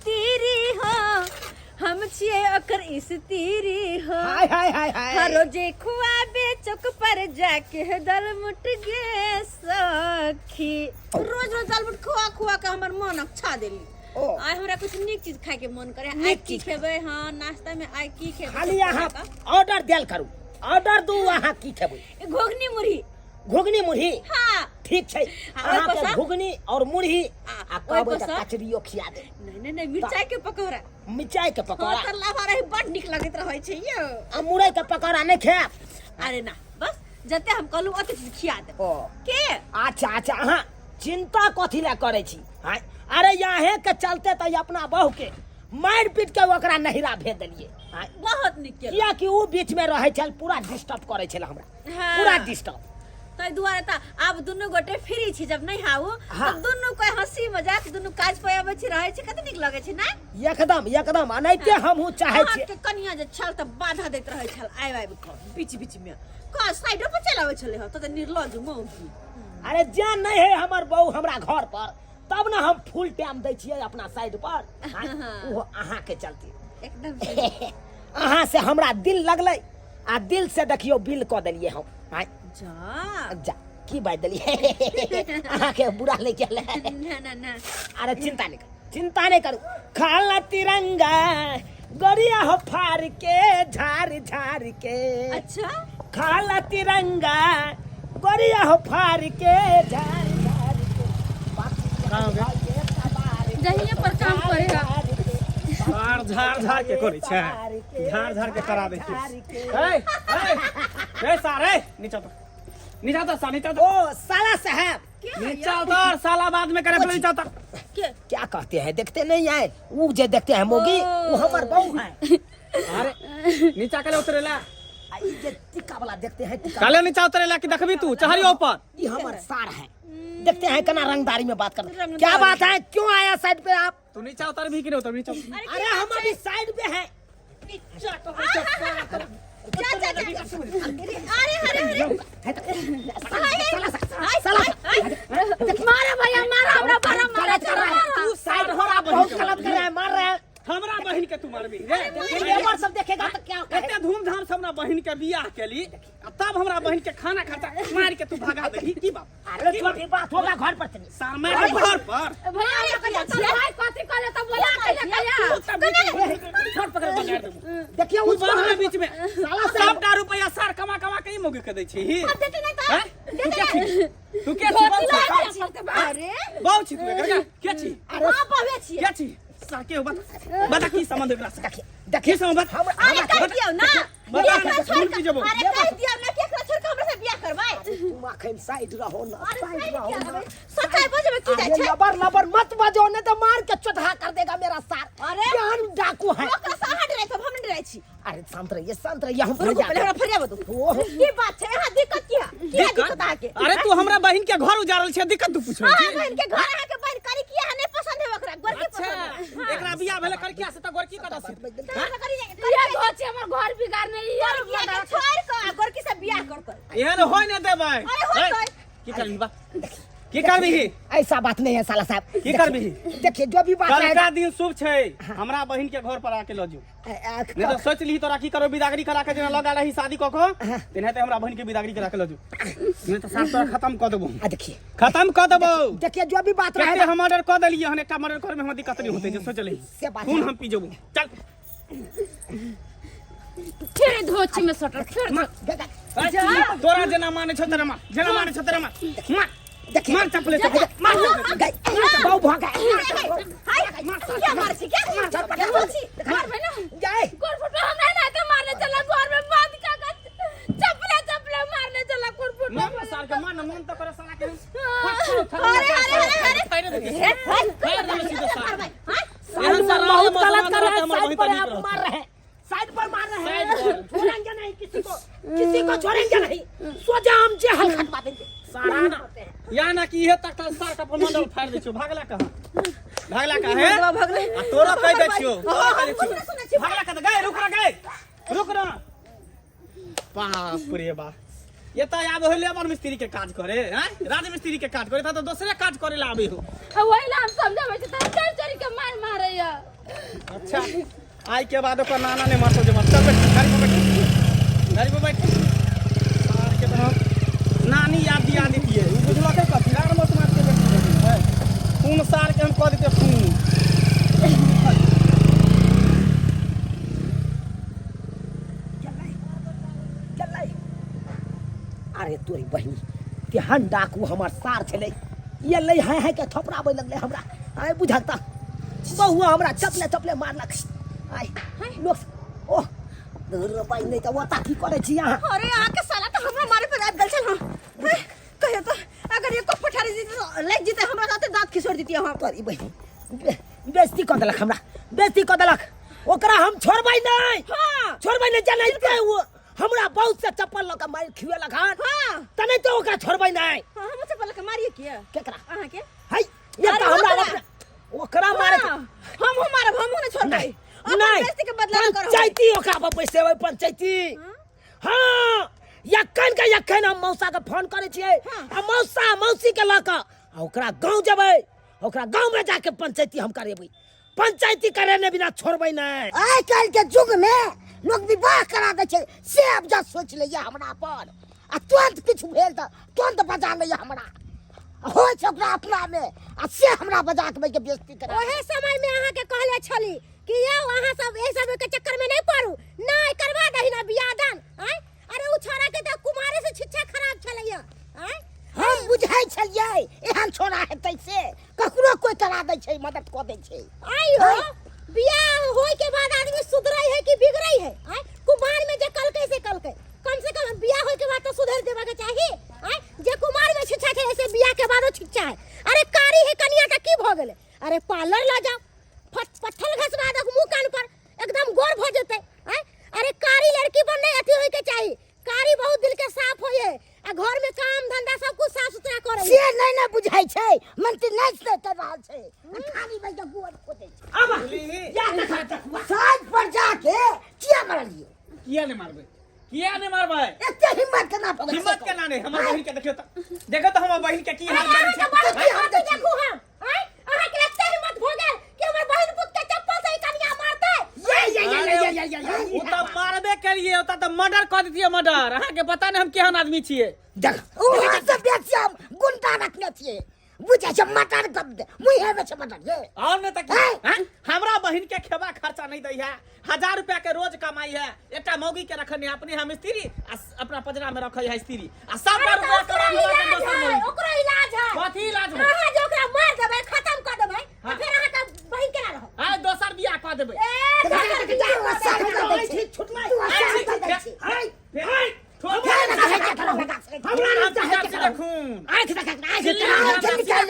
तीरी हो हम छिए ओकर स्त्री हो हाय हाय हाय हाय हर रोजे खुआबे चौक पर जाके दल मुट गे सखी रोज रोज दल मुट खुआ खुआ के हमर मन अच्छा देली आइ हमरा कुछ नीक चीज खाए के मन करे आइ की खेबे हां नाश्ता में आइ की खेबे खाली यहाँ ऑर्डर देल करू ऑर्डर दू अहाँ की खेबै घुगनी मुरही हां ठीक छै अहाँ के घुगनी और मुरही आ कहबै त कचरियो खिया दे नहीं मिर्चाई के पकौड़ा तर लावा रही बड निक लगत रहै छै यो आ मुरई के पकौड़ा नहीं खाएब अरे ना बस जते हम कहलू ओते चीज खिया दे के अच्छा अहाँ चिंता कथी ला करे छी अरे यहाँ के चलते त अपना बहू के मार पीट के ओकरा नहिरा भेज देलिए बहुत निक किया कि उ बीच में रहे छल पूरा डिस्टर्ब करे छल हमरा पूरा डिस्टर्ब तै दुआरे त आब दुनु गोटे फ्री छी जब नहीं हाउ त दुनु कोई हंसी मजाक दुनु काज पे आबै छी रहै छी कते निक लगे छै ना एकदम अनैते हमहु चाहे छी के कनिया जे छल त बाधा दैत रहै छल आइ बीच में का साइडो पर चलावे छले हो त निर्लज मौगी अरे जान नहीं है हमर बहू हमरा घर पर तब ना हम फुल टाइम दै छियै अपना साइड पर वो अहाँ के चलते एकदम अहाँ से हमरा दिल लगलै आ दिल से देखियो बिल क देलिए हम जा की बात देलिए अहाँ के बुरा नहीं केले ना अरे चिंता नहीं करू खाला तिरंगा गरिया हो फार के झार के अच्छा खाला तिरंगा गरिया हो फार के झार जहिया पर काम करेगा झाड़ के करे छै झाड़ के करा दे छी ए सारे नीचा तो ओ साला साहब नीचा उतर साला बाद में करे नीचा उतर क्या कहते हैं देखते नहीं आए वो जो देखते हैं मोगी वो हमार बहू है अरे नीचा कले उतरेला ये टिक्का वाला देखते हैं कले नीचा उतरेला कि देखबी तू चहरी ऊपर ये हमार सार है देखते हैं कना रंगदारी में बात करते क्या बात है क्यों आया साइड पे आप तू नीचा उतर भी कि नहीं उतर नीचा अरे हम अभी साइड पे हैं मारा भैया मारा हमरा बड़ा मारा तू साइड हो रहा बहुत गलत कर रहा है मार रहा है हमरा बहन के तू मारबी रे लेबर सब देखेगा तो क्या एते धूमधाम से हमरा बहन के बियाह केली तब हमरा बहन के खाना खाता मार के तू भगा देही की बात अरे छोटी बात होगा घर पर चली सामने घर पर भैया भाई कथि कहले त बोला कहिया छोड़ पकड़ बगाड़ दे देखिए उस बाहर बीच में साला सब रुपया सार कमा के ही मोगे के दै छी तू के छी अरे बहुत छी तू के छी हां बवे छी के छी साके बता की संबंध एकरा से देखिए संबंध अरे कह दियो ना अरे कह दियो ना के एकरा छोड़ के हमरा से बियाह करबाई तुम अखन साइड रहो ना साइड रहो सकाय बजे में की जाय छै लबर मत बजो नहीं तो मार के चढ़ा कर देगा मेरा सार अरे जान डाकू है ओकरा से हट रहे तो हम नहीं रहे छी अरे शांत रहिए हम पहले फरिया बतो की बात है हां दिक्कत क्या दिक्कत है के अरे तू हमरा बहिन के घर उजारल छै दिक्कत तू पूछो हां बहन के घर है के बहन करी किया है नहीं पसंद है ओकरा गोरकी पसंद एकरा बियाह भेले कर किया से त गोरकी कदा से ये गोची हमर घर बिगाड़ नहीं यार छोड़ के गोरकी से बियाह कर एहन होय न देबै की करबी बा की करबी ऐसा बात नहीं है साला साहब की करबी देखिए जो भी बात कल का दिन शुभ छै हमरा बहिन के घर पर आके ल जो नहीं तो सोच ली तोरा की करो विदागरी करा के जना लगा रही शादी क को तेने हमरा बहिन के विदागरी करा के ल जो नहीं तो साथ तोरा खत्म क देबो देखिए खत्म क देबो देखिए जो भी बात रहे हम ऑर्डर क देलिए हन एकटा मर्डर करे में हमरा दिक्कत नहीं होते जे सोच ली खून हम पी जेबो चल फिर धोची में सटर फिर तोरा जना माने छ तेरा मार देखिए मार चपले मार बहु भागा क्या मार छी क्या घर में ना जाए गोर फुटो हम नहीं तो मारने चला घर में बात का चपले मारने चला गोर फुटो मार साल के मन मन तो करे साला के बहुत गलत कर रहे हैं साइड पर आप मार रहे हैं साइड पर मार रहे हैं छोड़ेंगे नहीं किसी को छोड़ेंगे नहीं सोचा हम जेल खटवा देंगे सारा या ना कि ये तक सार का मंडल फाड़ दे छो भागला कहां है भगले आ तोरा कह दे छियो भागला कत गए रुक ना बाप रे बाप ये तो आब हो लेबर मिस्त्री के काज करे हैं राज मिस्त्री के काज करे था तो दूसरे काज करे ला आबे हो वही ला हम समझावे त चोरी के मार मारे या अच्छा आई के बाद ओकर नाना ने मारतो जे मत चल बैठ गाड़ी पे बैठ सार के तरह नानी याद दिया देती है उ बुझलो के कथी लार मत मार के बैठ खून सार के हम कह देते खून अरे तोरी बहिनी केहन डाकू हमर सार छले ये ले है के थपड़ाबे लगले हमरा आय बुझाता बहुआ हमरा चपले चपले मारलक आय लोग ओह रे भाई नहीं तो वता की करे छी यहां अरे यहाँ के साला तो हमरा मारे पे रात गल चल हां कहे तो अगर एको पठारी जीते ले जीते हमरा साथे दांत खिसोड़ देती हम तोरी बहिनी बेइज्जती कर देलक हमरा बेइज्जती कर देलक ओकरा हम छोड़बै नहीं हां छोड़बै नहीं जानै के वो हमरा बहुत से चप्पल लगा मार खिवे लगान हां तने तो ओकरा छोड़बै नहीं हां हम चप्पल के मारिए किया केकरा अहाँ के हाय ये तो हमरा ओकरा मारे हम मारब हम नहीं छोड़बै नहीं बेइज्जती के बदला न करो पंचायती ओकरा पर पैसे होय पंचायती हां यखन हम मौसा के फोन करे छियै आ मौसा मौसी के लक ओकरा गांव जेबै ओकरा गांव में जाके पंचायती हम करेबै पंचायती करे ने बिना छोड़बै नहीं आइ काल के युग में लोग विवाह करा दे छै से अब जा सोच लिया हमरा पर आ तुरंत किछु भेल त तुरंत बजा लिया हमरा होय छै ओकरा अपना में आ से हमरा बजा के के बेइज्जती करे ओहे समय में अहाँ के कहले छली कि यौ अहाँ सब ए सब के चक्कर में नहीं पड़ू नहीं करवा दही ना बियाह दान हैं अरे उ छोरा के त कुमारे से शिक्षा खराब छलैया हैं हम बुझाई छलियै एहन छोरा हेतै से ककरो कोई करा दै छै मदद क दै छै आइयो बियाह होय के बाद आदमी सुधरै है कि बिगड़ै है हैं कुमार में जे कलकै से कलकै कम से कम बियाह होय के बाद तो सुधर देबा के चाही हैं जे कुमार में शिक्षा छै ऐसे बियाह के बाद शिक्षा है अरे कारी है कनिया का की भ गेलै अरे पार्लर ला जाओ पत्थर घसवा दो मुंह कान पर एकदम गोर भ जेतै हैं अरे कारी लड़की बन नहीं अथी होय के चाही कारी बहुत दिल के साफ होय है आ घर में काम धंधा सब कुछ साफ सुथरा करे से नहीं ना बुझाई छै मंत्री नहीं से कर रहल छै खाली भाई के गोर खोदै छै अब या देखा साइड पर जाके किया मारलिए किया ने मारबै एते हिम्मत केना पकड़ हिम्मत केना ने हमर बहिन के देखियो त हमर बहिन के की हाल करै छै हम देखू हम हैं अहाँ के एते हिम्मत भ गेल कि हमर बहिन पुत के चप्पल से कनिया मारतै उ त मारबे करिए ओता त मर्डर क दितिए मर्डर अहाँ के पता नहीं हम केहन आदमी छियै देख ओ सब बेची हम गुंडा रखने छिए बुझे छै मटर कब दे मुहे में छै मटर ये और न त हैं हमरा बहिन के खेबा खर्चा नहीं दै है 1000 रुपया के रोज कमाई है एकटा मौगी के रखने अपने हम स्त्री अपना पजरा में रखै है स्त्री आ 100 रुपया के दोसर मौगी ओकरा इलाज है कथी इलाज है अहाँ जे ओकरा मार देबै खत्म क देबै फिर अहाँ के बहिन केना रहत आ दोसर बियाह क देबै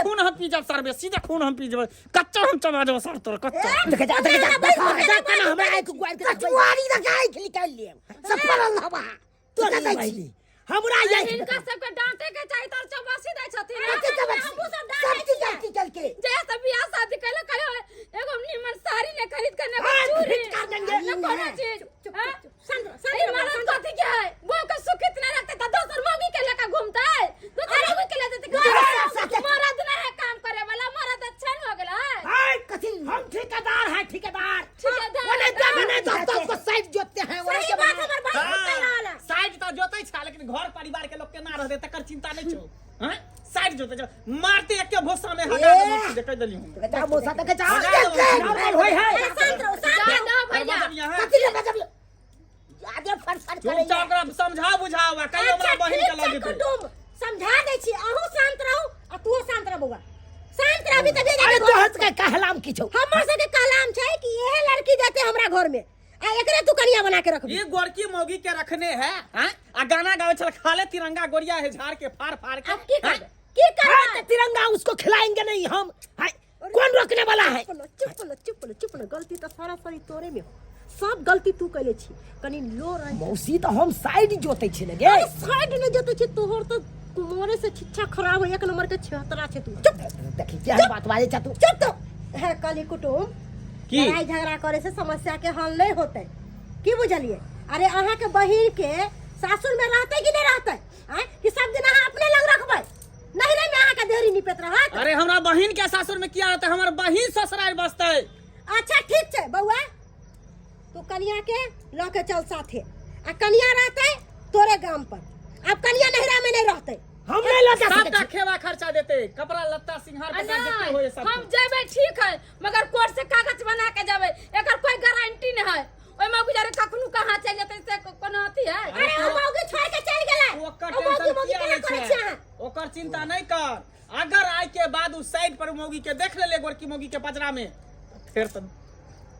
खून हम पी जब सर सीधे खून हम पी जब कच्चा हम चबा देब सर तोर कच्चा हमरा आइक गुआर के जुआरी लगाई निकाल लिए सब परल हवा तो कहै छी हमरा ये इनका सबके डांटे के चाही तर चबासी दै छथिन हमहु सब सब डांटे चीज गलती चल के जे सब बियाह शादी कैलो कहियो एगो निमन साड़ी ने खरीद के ने चूड़ी कर देंगे न कोनो चीज संत कथी के है वो के सुख इतना रखते त दोसर मौगी के लेके घूमता है दोसर मौगी के लेते मरद नहीं है काम करे वाला मरद अच्छा हो गेला है हाय कथी हम ठेकेदार है ठेकेदार ठेकेदार तो उसको साइड जोतते हैं सही बात हमर भाई बता रहल है साइड तो जोतै छै लेकिन घर परिवार के लोग के ना रहते तकर चिंता नहीं छौ हैं साइड जोतै छ मारते एके भोसा में हटा देबै देख देली हम जा मोसा तक जा होय है शांत रहो भैया कथी ले बजब आगे फरफर करे तुम ओकरा समझा बुझावा कहियो हमरा बहिन के लगे कुटुंब समझा दै छी अहू शांत रहू आ तू शांत रह बउआ शांत रहबी त अरे तो हंस के कहलाम की छौ हमर सबके कहलाम छै कि एहे लड़की देते हमरा घर में आ एकरे तू कनिया बना के रखबी ये गोरकी मौगी के रखने है हैं आ गाना गावे छल खाले तिरंगा गोरिया है झाड़ के फाड़ फाड़ के अब की करबे हाँ, तिरंगा उसको खिलाएंगे नहीं हम हाय कौन रोकने वाला है चुप लो गलती तो सारा सारी तोरे में सब गलती तू कैले छी कनी लो रह मौसी तो हम साइड जोतै छी गे साइड ने जते छी तोहर तो कुमारे से शिक्षा खराब है एक नंबर के छहतरा छै तू चुप देखी क्या बात बाजे छ तू चुप तो है कली कुटुंब की लड़ाई झगड़ा करे से समस्या के हल नहीं होते की बुझलिए अरे अहाँ के बहिन के सासुर में रहते कि नहीं रहते हैं कि सब दिन अहाँ अपने लग रखबै नहीं नहीं मैं अहाँ के देरी निपत रहत अरे हमरा बहिन के सासुर में किया रहते हमर बहिन ससुराल बसते अच्छा ठीक है बउआ, तू कन्या के ल के चल साथे, आ कन्या रहते तोरे गांव पर, अब कन्या नहरा में नहीं रहते। हम नहीं लगा सबका खेवा खर्चा देते, कपड़ा लत्ता सिंगार पटा देते हो ये सब। हम जेबे ठीक है, मगर कोर्ट से कागज बना के जेबे, एकर कोई गारंटी नहीं है। ओय में गुजारे कखनु कहां चल जेते से कोनो अथी है? अरे ओ मौगी छोड़ के चल गेलै, ओकर ओ मौगी टेंशन केना किया करे छै? छै? ओकर चिंता नहीं कर, अगर आइ के बाद उस साइड पर मौगी के देख ले गोरकी मौगी के पजरा में, फिर तो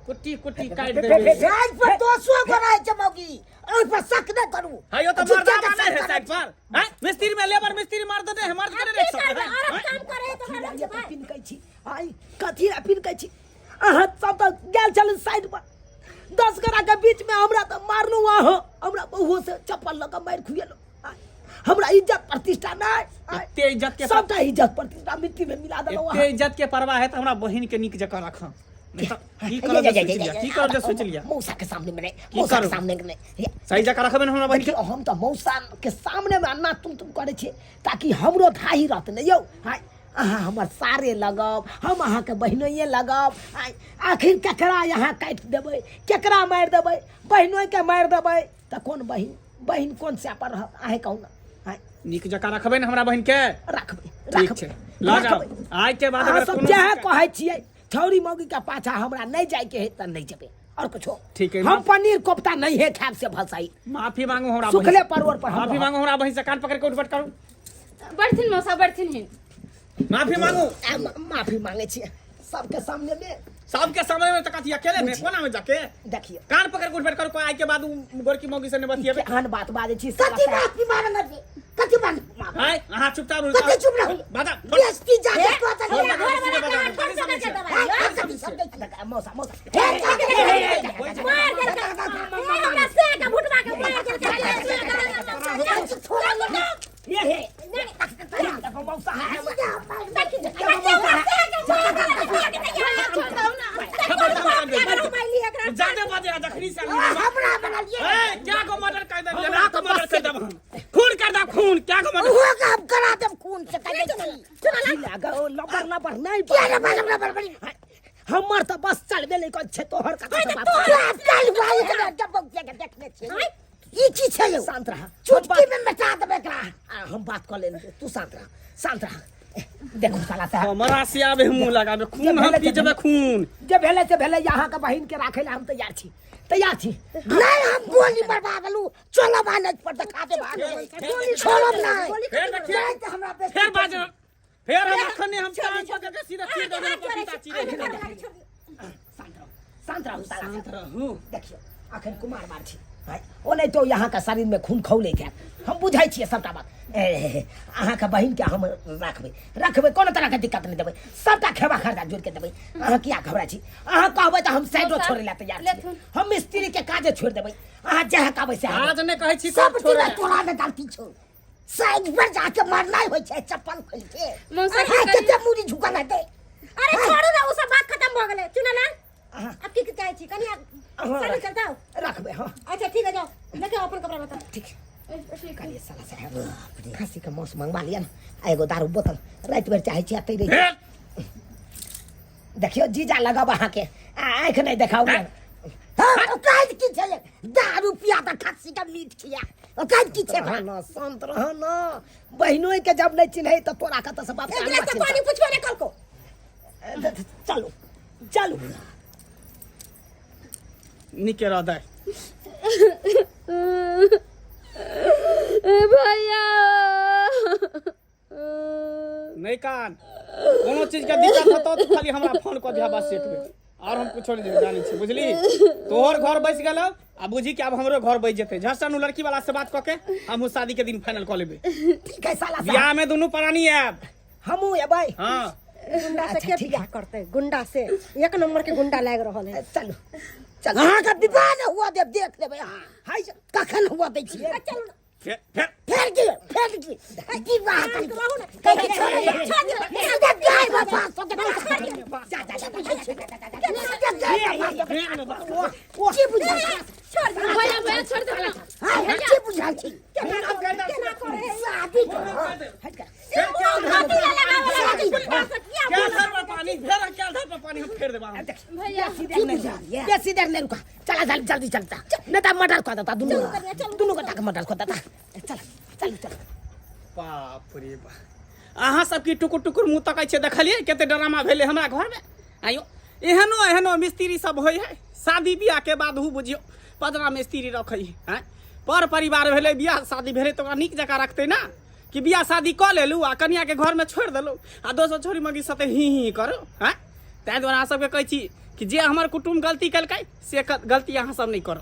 कुट्टी कुट्टी काट देबे। साइड पर 200 गो रहे छै मौगी, ओइ पर शक न करू। हायो तो मर्दाना नहीं है साइड पर, हैं? मिस्त्री में लेबर मिस्त्री मार दे, मर्द के देख सकते हैं। औरत काम करे तो हम ये तो पिन कहै छी, आई कथी रे पिन कहै छी? अहाँ सब तो गेल चल साइड पर, 10 गोरा के बीच में हमरा तो मारलू अहाँ, हमरा बहुओ से चप्पल ल के मार खुएलो। हमरा इज्जत प्रतिष्ठा नहीं, एते इज्जत के सबटा इज्जत प्रतिष्ठा मिट्टी में मिला देलो। एते इज्जत के परवाह है तो हमरा बहिन के निक जका रखम। नहीं तो की करब जे सोच लिया, की करब जे सोच लिया। मौसा के सामने में नहीं, मौसा के सामने में नहीं। सही जका रखबे हमरा बहिन के। देखियो हम तो मौसा के सामने में अन्ना तुम करे छे ताकि हमरो धाही रहत नहीं यौ। हाय अहाँ हमर सारे लगब, हम अहाँ के बहिनोइए लगब। आखिर केकरा यहाँ काट देबै, केकरा मार देबै? बहिनोइ के मार देबै त कौन बहिन, बहिन कौन से पर रह? आहे कहू ना, हाय निक जका रखबे न हमरा बहिन के। रखबै, ठीक छै, ला जाओ। आज के बाद अगर सब कोनो जेहे कहै छियै छौरी मौगी के पाछा हमरा नहीं जाय के है त नहीं जेबै, और कुछो। ठीक है, हम पनीर कोफ्ता नहीं है खाब से भसाई। माफी मांगो हमरा सुखले बहिन से। परवर पर हम माफी मांगो हमरा बहिन से, कान पकड़ के उठबट करू। बढ़थिन मौसा बढ़थिन ही। माफी मांगो। माफी मांगे छियै सबके सामने में। सबके सामने में तकती अकेले में कोना में जाके देखिए कान पकड़ के उठबट करू। आई के बाद गोरकी मौगी से ने बतिएबे। आन बात बाजे छी कथी माफी मांगन दे, कथी मांग हाय अहाँ चुपचाप रहो। कथी चुप रहो? बादा बेइज्जती जाके कहता छोड़ है। लगा किसी के बता। मौसा मौसा हमरा से के भुटवा के मार के ये है मौसा ज्यादा बाजे जखनी से हमरा बनलिए ए क्या को मर्डर कर दे, रात को मर्डर कर दे, खून कर दे, खून क्या को मर्डर। वो काम करा दे खून से कर दे। लगा लबर लबर नहीं क्या रे बल बल हमर तो बस चलबे नहीं कर छे तोहर का बात। कल भाई के जब के देखने छिए ई की छै यौ? शांत रह, चुटकी में मिटा देबे एकरा। हम बात कर ले, तू शांत रह, शांत रह। देखो साला साहब हमरा से आबे मुंह लगाबे, खून हम पी जेबे खून। जे भेले से भेले, यहाँ के बहिन के राखे ला हम तैयार छी, तैयार छी। नहीं हम गोली बरबा देलू, चलो भाने पर दिखा दे भाग छोड़ब नहीं। फिर देखिए जाए तो हमरा पे फिर बाज, फिर हम अखने हम कान पकड़ के सीधा चीर देबे पपीता चीरे। शांत रहो साला शांत रहू। देखियो आखिर कुमार मार छी, ओ नहीं तो यहाँ का शरीर में खून खौले जाए। हम बुझाई छियै सबटा बात। अहाँ के बहिन के हम रखबै, कोनो तरह के दिक्कत नहीं देबै, सबटा खेवा खर्चा जोड़ के देबै। अहाँ किया घबरा छी? अहाँ कहबै तो हम साइडो छोड़े ला तैयार छी, हम मिस्त्री के काजे छोड़ देबै। अहाँ जहाँ कहबै से आज ने कहै छी सब सब छोड़े। चीज तोरा में गलती छौ। साइड पर जाके मरना होय छै चप्पल खोल के। मौसा अरे कते मुड़ी झुका ना दे। अरे छोड़ू ना, वो सब बात खत्म हो गेलै। चुनलाल अब की चाहे छी कन्या सारी चलता हो? रखबै। हाँ अच्छा ठीक है, जाओ देखो अपन कपड़ा बता। ठीक है। कहिए साला साहब खांसी का मौस मंगवा लिया ना, एगो दारू बोतल रात भर चाहे छी आते रही। देखियो जीजा लगब अहाँ के आँख नहीं देखाओ। हां काज की छै? दारू पिया त खस्सी का मीट खिया। ओ काज की छै? ना शांत रह ना, बहिनों के जब नहीं चिन्हे तो तोरा का तो सब बात एक गिलास पानी पूछवा रे कल को। चलो चलो निके रह दे। भैया नहीं कान कोनो चीज के दिक्कत होतो तो खाली हमरा फोन कर दिया बस सेट में, और हम कुछो नहीं जानी छी, बुझली? तोहर घर बस गेलो आ बुझी कि अब हमरो घर बस जेते। झसन लड़की वाला से बात क के हम शादी के दिन फाइनल कर लेबे। ठीक है साला साहब, बियाह में दोनों प्राणी आब। हमू एबै। हां गुंडा से के बियाह करते? गुंडा से एक नंबर के गुंडा लाग रहल है। चलो चलो अहाँ का विवाह न हुआ दे देख लेबै। हां हाय कखन हुआ दे छिए? चलो फिर फेर की विवाह कर रहू ना। छोड़ दे गाय बाबा तो के जा की बुझा छोड़ दे भैया भैया छोड़ दे ना। हां की बुझा छी? केना करे शादी हट कर। हाथी लगावे गुंडा से किया क्या धर में पानी, फिर क्या धर में पानी हम फेर देबा। देखी भैया, बेसी देर नहीं रुका चला जल्दी जल्दी चलता नहीं तो मर्डर कर देता दोनों का मर्डर कर देता चल चल चल बाप रे बाप अहाँ सबकी टुकुर टुकुर मुँह तकै छै देखलिए कते ड्रामा भेले हमरा घर में आइयो एहनो मिस्त्री सब होय है शादी बियाह के बाद हु बुझियो 15 मिस्त्री रखै है पर परिवार भेले बियाह शादी भेले तो नीक जका रखते ना कि बियाह शादी क लेलू आ कन्या के घर में छोड़ देलू आ दोसर छोरी मगी सते ही करो हैं तै द्वारा अहाँ सबके कहै छी कि जे हमर कुटुम्ब गलती केलकै से गलती अहाँ सब नहीं करो